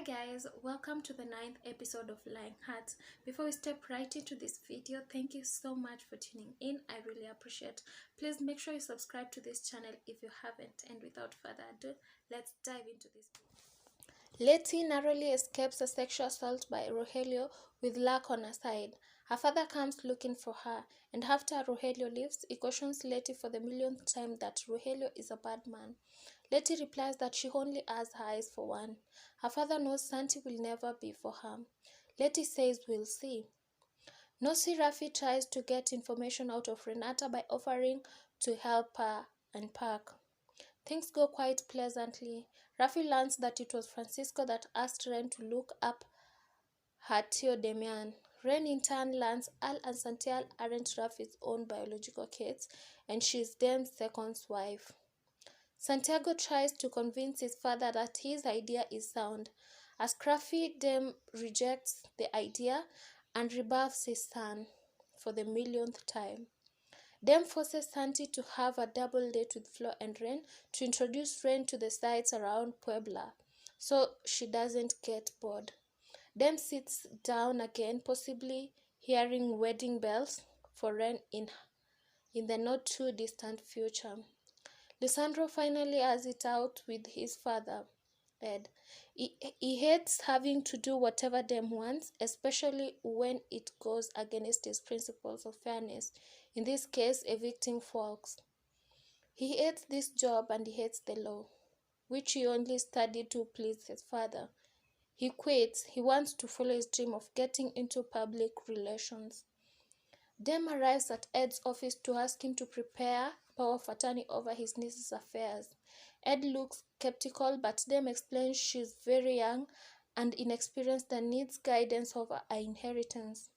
Hi guys, welcome to the 9th episode of Lying Hearts. Before we step right into this video, thank you so much for tuning in. I really appreciate. Please make sure you subscribe to this channel if you haven't. And without further ado, let's dive into this video. Letty narrowly escapes a sexual assault by Rogelio with luck on her side. Her father comes looking for her, and after Rogelio leaves, he cautions Letty for the millionth time that Rogelio is a bad man. Letty replies that she only has her eyes for one. Her father knows Santi will never be for her. Letty says we'll see. Nosy Rafi tries to get information out of Renata by offering to help her unpack. Things go quite pleasantly. Rafi learns that it was Francisco that asked Ren to look up her Tio Damian. Ren in turn learns Al and Santiago aren't Rafi's own biological kids, and she's Dem's second wife. Santiago tries to convince his father that his idea is sound. As Scruffy, Dem rejects the idea and rebuffs his son for the millionth time. Dem forces Santi to have a double date with Flo and Ren to introduce Ren to the sights around Puebla, so she doesn't get bored. Dem sits down again, possibly hearing wedding bells for Ren in the not too distant future. Lisandro finally has it out with his father, Ed. He hates having to do whatever Dem wants, especially when it goes against his principles of fairness, in this case, evicting folks. He hates this job and he hates the law, which he only studied to please his father. He quits. He wants to follow his dream of getting into public relations. Dem arrives at Ed's office to ask him to prepare power of attorney over his niece's affairs. Ed looks skeptical, but Dem explains she's very young and inexperienced and needs guidance over her inheritance.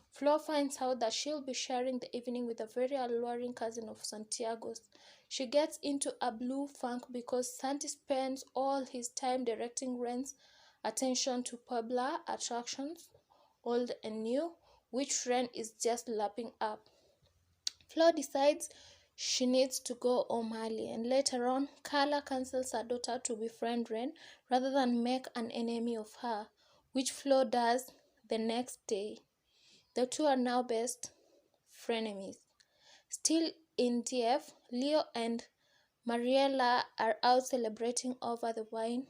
Flo finds out that she'll be sharing the evening with a very alluring cousin of Santiago's. She gets into a blue funk because Santi spends all his time directing Ren's attention to Puebla attractions, old and new, which Ren is just lapping up. Flo decides she needs to go home early, and later on, Carla counsels her daughter to befriend Ren rather than make an enemy of her, which Flo does the next day. The two are now best frenemies. Still in DF, Leo and Mariela are out celebrating over wine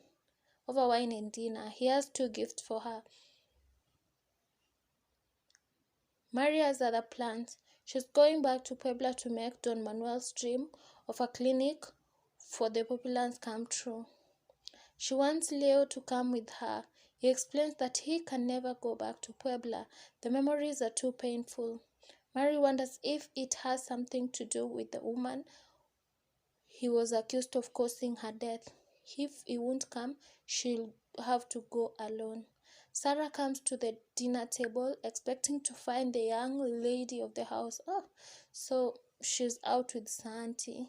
and dinner. He has two gifts for her. Maria has other plans. She's going back to Puebla to make Don Manuel's dream of a clinic for the populace come true. She wants Leo to come with her. He explains that he can never go back to Puebla. The memories are too painful. Mary wonders if it has something to do with the woman he was accused of causing her death. If he won't come, she'll have to go alone. Sarah comes to the dinner table expecting to find the young lady of the house. So she's out with Santi.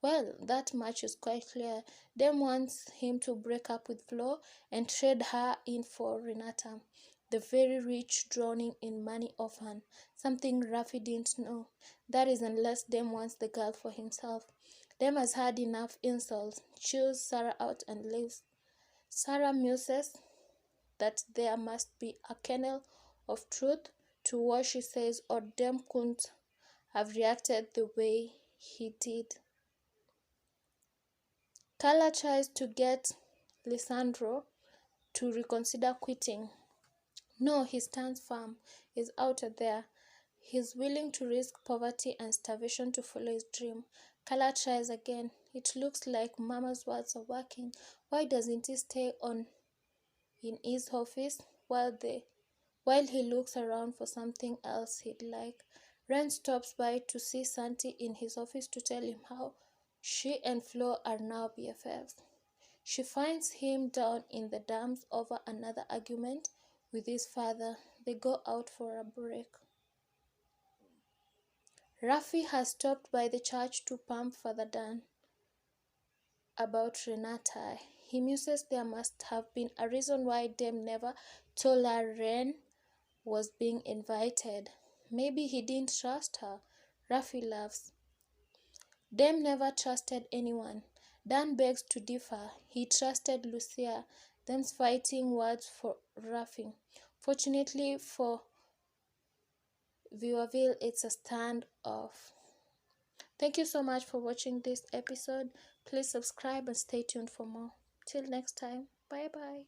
Well, that much is quite clear. Dem wants him to break up with Flo and trade her in for Renata, the very rich, drowning in money orphan. Something Rafi didn't know. That is unless Dem wants the girl for himself. Dem has had enough insults, chews Sarah out and leaves. Sarah muses that there must be a kernel of truth to what she says, or Dem couldn't have reacted the way he did. Carla tries to get Lisandro to reconsider quitting. No, he stands firm. He's out there. He's willing to risk poverty and starvation to follow his dream. Carla tries again. It looks like Mama's words are working. Why doesn't he stay on in his office while he looks around for something else he'd like? Ren stops by to see Santi in his office to tell him how she and Flo are now BFFs. She finds him down in the dumps over another argument with his father. They go out for a break. Rafi has stopped by the church to pump Father Dan about Renata. He muses there must have been a reason why Dem never told her Ren was being invited. Maybe he didn't trust her. Rafi laughs. Dem never trusted anyone. Dan begs to differ. He trusted Lucia. then fighting words for roughing. Fortunately for Viewerville, it's a standoff. Thank you so much for watching this episode. Please subscribe and stay tuned for more. Till next time, bye bye.